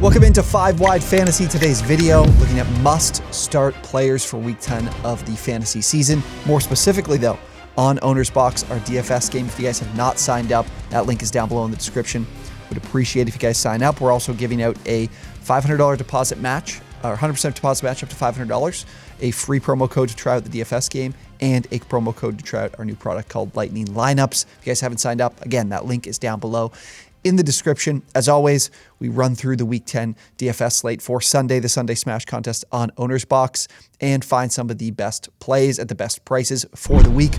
Welcome into 5 Wide Fantasy. Today's video looking at must-start players for Week 10 of the fantasy season. More specifically, though, on OwnersBox, our DFS game. If you guys have not signed up, that link is down below in the description. Would appreciate if you guys sign up. We're also giving out a $500 deposit match, or 100% deposit match up to $500, a free promo code to try out the DFS game, and a promo code to try out our new product called Lightning Lineups. If you guys haven't signed up, again, that link is down below in the description. As always, we run through the Week 10 DFS slate for Sunday, the Sunday Smash contest on OwnersBox, and find some of the best plays at the best prices for the week.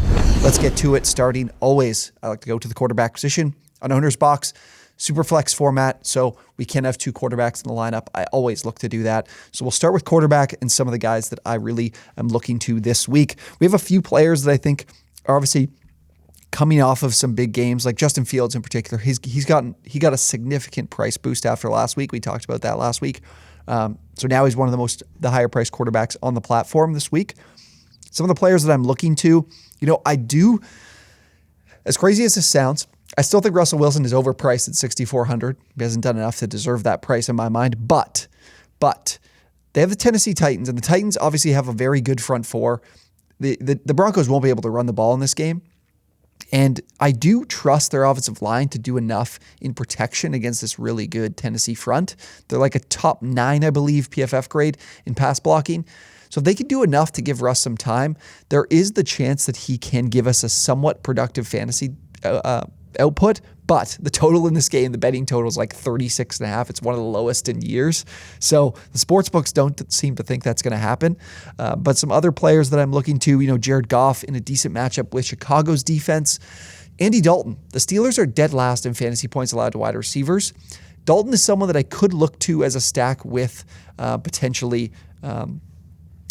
Let's get to it. Starting always, I like to go to the quarterback position on OwnersBox. Super flex format, so we can have 2 quarterbacks in the lineup. I always look to do that. So we'll start with quarterback and some of the guys that I really am looking to this week. We have a few players that I think are obviously coming off of some big games, like Justin Fields in particular. He got a significant price boost after last week. We talked about that last week. So now he's one of the higher priced quarterbacks on the platform this week. Some of the players that I'm looking to, as crazy as this sounds, I still think Russell Wilson is overpriced at $6,400. He hasn't done enough to deserve that price in my mind. But they have the Tennessee Titans, and the Titans obviously have a very good front four. The Broncos won't be able to run the ball in this game. And I do trust their offensive line to do enough in protection against this really good Tennessee front. They're like a top 9, I believe, PFF grade in pass blocking. So if they can do enough to give Russ some time, there is the chance that he can give us a somewhat productive fantasy output. But the total in this game, the betting total is like 36.5. It's one of the lowest in years. So the sports books don't seem to think that's going to happen. But some other players that I'm looking to, Jared Goff in a decent matchup with Chicago's defense. Andy Dalton. The Steelers are dead last in fantasy points allowed to wide receivers. Dalton is someone that I could look to as a stack with potentially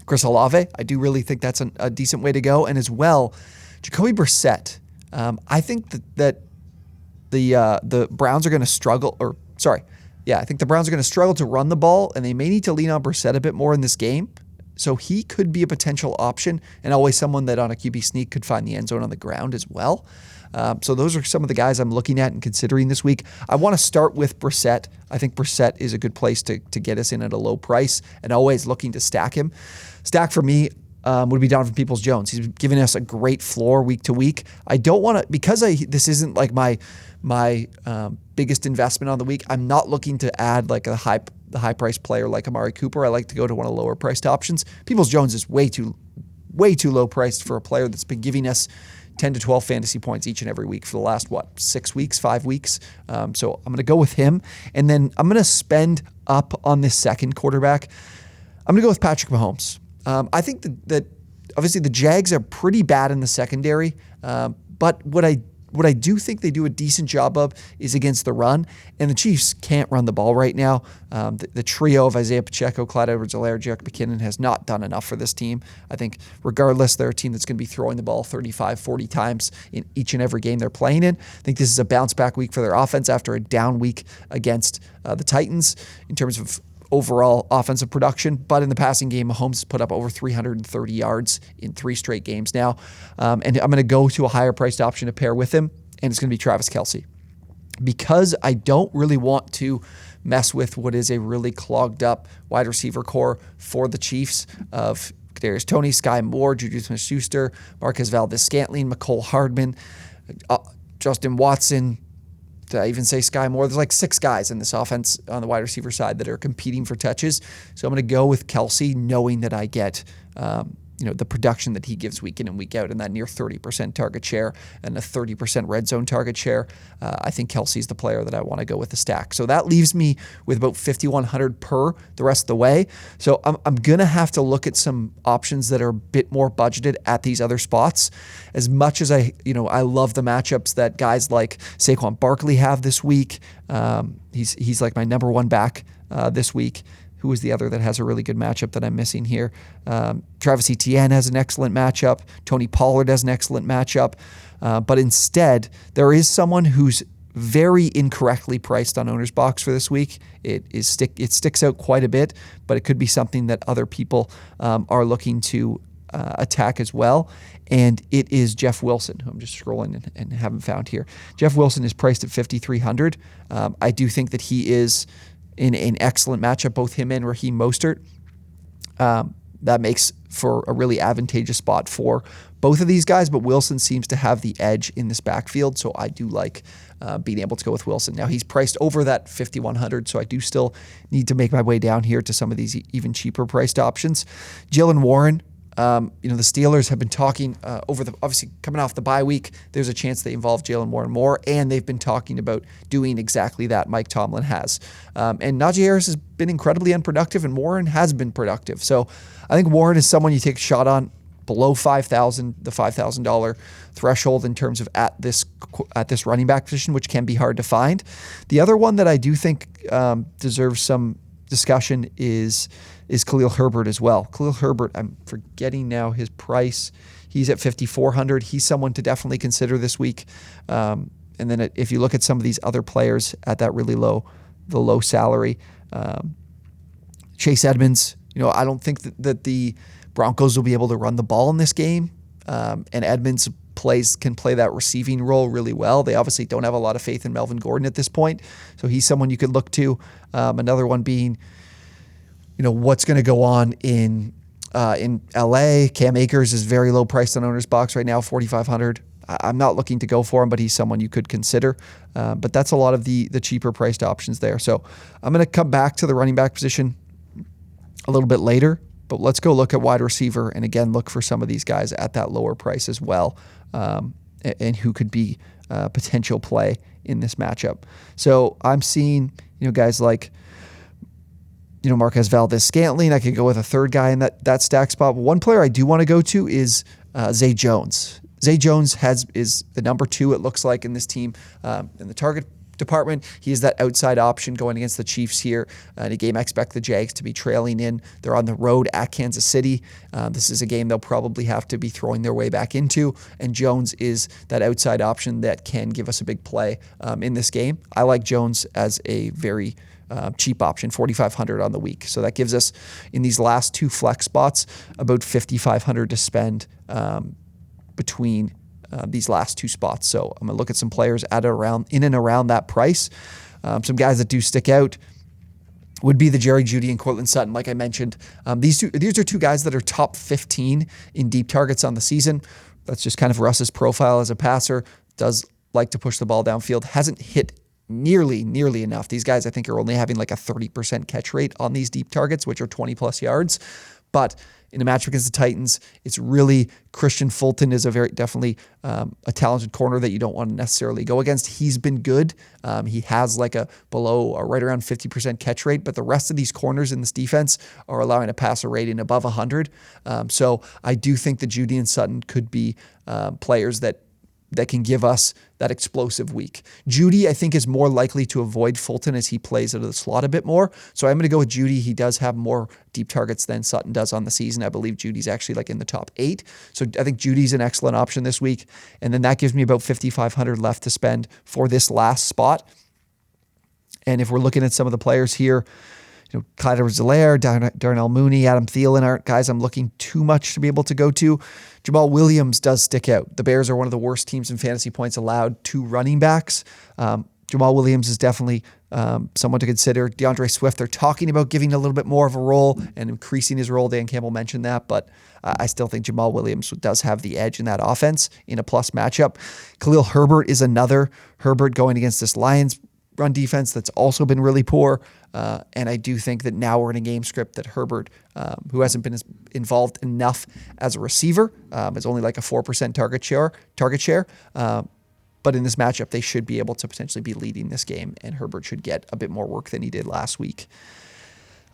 Chris Olave. I do really think that's a decent way to go. And as well, Jacoby Brissett. I think that the Browns are going to struggle, I think the Browns are going to struggle to run the ball, and they may need to lean on Brissett a bit more in this game. So he could be a potential option, and always someone that on a QB sneak could find the end zone on the ground as well. So those are some of the guys I'm looking at and considering this week. I want to start with Brissett. I think Brissett is a good place to get us in at a low price, and always looking to stack him. Stack for me would be Donovan Peoples-Jones. He's giving us a great floor week to week. I don't want to, because this isn't like my biggest investment on the week. I'm not looking to add like the high price player like Amari Cooper. I like to go to one of the lower priced options. Peoples-Jones is way too low priced for a player that's been giving us 10 to 12 fantasy points each and every week for the last 5 weeks. So I'm going to go with him, and then I'm going to spend up on this second quarterback. I'm going to go with Patrick Mahomes. I think that obviously the Jags are pretty bad in the secondary, but what I do think they do a decent job of is against the run, and the Chiefs can't run the ball right now. The trio of Isaiah Pacheco, Clyde Edwards-Helaire, Jerick McKinnon has not done enough for this team. I think regardless, they're a team that's going to be throwing the ball 35, 40 times in each and every game they're playing in. I think this is a bounce-back week for their offense after a down week against the Titans in terms of overall offensive production, but in the passing game, Mahomes has put up over 330 yards in 3 straight games now. And I'm going to go to a higher priced option to pair with him, and it's going to be Travis Kelce. Because I don't really want to mess with what is a really clogged up wide receiver core for the Chiefs of Kadarius Toney, Sky Moore, Juju Smith-Schuster, Marquez Valdes-Scantling, Mecole Hardman, Justin Watson. Did I even say Sky Moore? There's like 6 guys in this offense on the wide receiver side that are competing for touches. So I'm going to go with Kelce, knowing that I get the production that he gives week in and week out, and that near 30% target share and a 30% red zone target share. I think Kelce's the player that I want to go with the stack. So that leaves me with about 5,100 per the rest of the way. So I'm going to have to look at some options that are a bit more budgeted at these other spots. As much as I love the matchups that guys like Saquon Barkley have this week. He's like my number 1 back this week. Who is the other that has a really good matchup that I'm missing here? Travis Etienne has an excellent matchup. Tony Pollard has an excellent matchup. But instead, there is someone who's very incorrectly priced on OwnersBox for this week. It sticks out quite a bit, but it could be something that other people are looking to attack as well. And it is Jeff Wilson, who I'm just scrolling and haven't found here. Jeff Wilson is priced at $5,300. I do think that he is in an excellent matchup, both him and Raheem Mostert. That makes for a really advantageous spot for both of these guys, but Wilson seems to have the edge in this backfield, so I do like being able to go with Wilson. Now, he's priced over that 5,100, so I do still need to make my way down here to some of these even cheaper priced options. Jaylen Warren, the Steelers have been talking obviously coming off the bye week, there's a chance they involve Jaylen Warren more, and they've been talking about doing exactly that, Mike Tomlin has. And Najee Harris has been incredibly unproductive, and Warren has been productive. So I think Warren is someone you take a shot on below $5,000, the $5,000 threshold in terms of at this running back position, which can be hard to find. The other one that I do think deserves some discussion is Khalil Herbert as well. Khalil Herbert, I'm forgetting now his price. He's at 5,400. He's someone to definitely consider this week. And then if you look at some of these other players at that really low salary, Chase Edmonds, I don't think that the Broncos will be able to run the ball in this game. And Edmonds can play that receiving role really well. They obviously don't have a lot of faith in Melvin Gordon at this point. So he's someone you could look to. Another one being, what's going to go on in LA. Cam Akers is very low priced on OwnersBox right now, 4,500. I'm not looking to go for him, but he's someone you could consider. But that's a lot of the cheaper priced options there. So I'm going to come back to the running back position a little bit later, but let's go look at wide receiver and again look for some of these guys at that lower price as well, and who could be potential play in this matchup. So I'm seeing guys like Marquez Valdez-Scantling. I could go with a third guy in that stack spot. But one player I do want to go to is Zay Jones. Zay Jones is the number 2, it looks like, in this team in the target department. He is that outside option going against the Chiefs here. In a game I expect the Jags to be trailing in. They're on the road at Kansas City. This is a game they'll probably have to be throwing their way back into, and Jones is that outside option that can give us a big play in this game. I like Jones as a very cheap option, 4,500 on the week. So that gives us, in these last 2 flex spots, about 5,500 to spend between these last 2 spots. So I'm going to look at some players in and around that price. Some guys that do stick out would be the Jerry Jeudy and Courtland Sutton. Like I mentioned, these are 2 guys that are top 15 in deep targets on the season. That's just kind of Russ's profile as a passer. Does like to push the ball downfield. Hasn't hit nearly enough. These guys, I think, are only having like a 30% catch rate on these deep targets, which are 20 plus yards. But in a match against the Titans, it's really Christian Fulton is definitely a talented corner that you don't want to necessarily go against. He's been good. He has like a below or right around 50% catch rate, but the rest of these corners in this defense are allowing a passer rating above 100. So I do think that Jeudy and Sutton could be players that can give us that explosive week. Jeudy, I think, is more likely to avoid Fulton as he plays out of the slot a bit more. So I'm going to go with Jeudy. He does have more deep targets than Sutton does on the season. I believe Judy's actually like in the top 8. So I think Judy's an excellent option this week. And then that gives me about 5,500 left to spend for this last spot. And if we're looking at some of the players here, Clyde Edwards-Helaire, Darnell Mooney, Adam Thielen aren't guys I'm looking too much to be able to go to. Jamal Williams does stick out. The Bears are one of the worst teams in fantasy points allowed to running backs. Jamal Williams is definitely someone to consider. DeAndre Swift, they're talking about giving a little bit more of a role and increasing his role. Dan Campbell mentioned that, but I still think Jamal Williams does have the edge in that offense in a plus matchup. Khalil Herbert is another. Herbert going against this Lions run defense that's also been really poor. And I do think that now we're in a game script that Herbert, who hasn't been involved enough as a receiver, is only like a 4% target share. But in this matchup, they should be able to potentially be leading this game, and Herbert should get a bit more work than he did last week.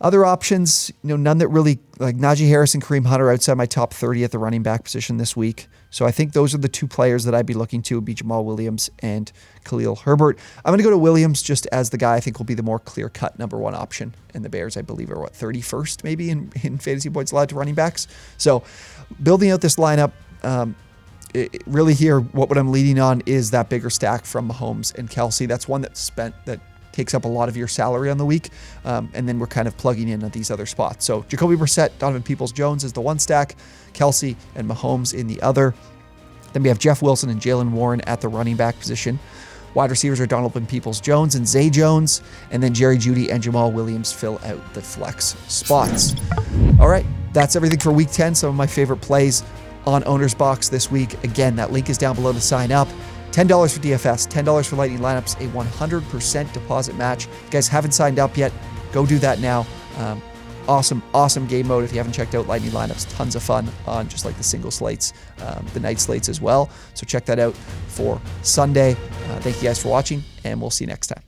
Other options, none that really, like Najee Harris and Kareem Hunt are outside my top 30 at the running back position this week. So I think those are the 2 players that I'd be looking to, would be Jamal Williams and Khalil Herbert. I'm going to go to Williams just as the guy I think will be the more clear-cut number 1 option. And the Bears, I believe, are 31st maybe in fantasy points allowed to running backs. So building out this lineup, really here, what I'm leading on is that bigger stack from Mahomes and Kelsey. That's one that takes up a lot of your salary on the week, and then we're kind of plugging in at these other spots. So Jacoby Brissett, Donovan Peoples-Jones is the one stack, Kelsey and Mahomes in the other. Then we have Jeff Wilson and Jaylen Warren at the running back position. Wide receivers are Donovan Peoples-Jones and Zay Jones, and then Jerry Jeudy and Jamal Williams fill out the flex spots. All right, that's everything for Week 10. Some of my favorite plays on OwnersBox this week. Again, that link is down below to sign up. $10 for DFS, $10 for Lightning lineups, a 100% deposit match. If you guys haven't signed up yet, go do that now. Awesome game mode. If you haven't checked out Lightning lineups, tons of fun on just like the single slates, the night slates as well. So check that out for Sunday. Thank you guys for watching, and we'll see you next time.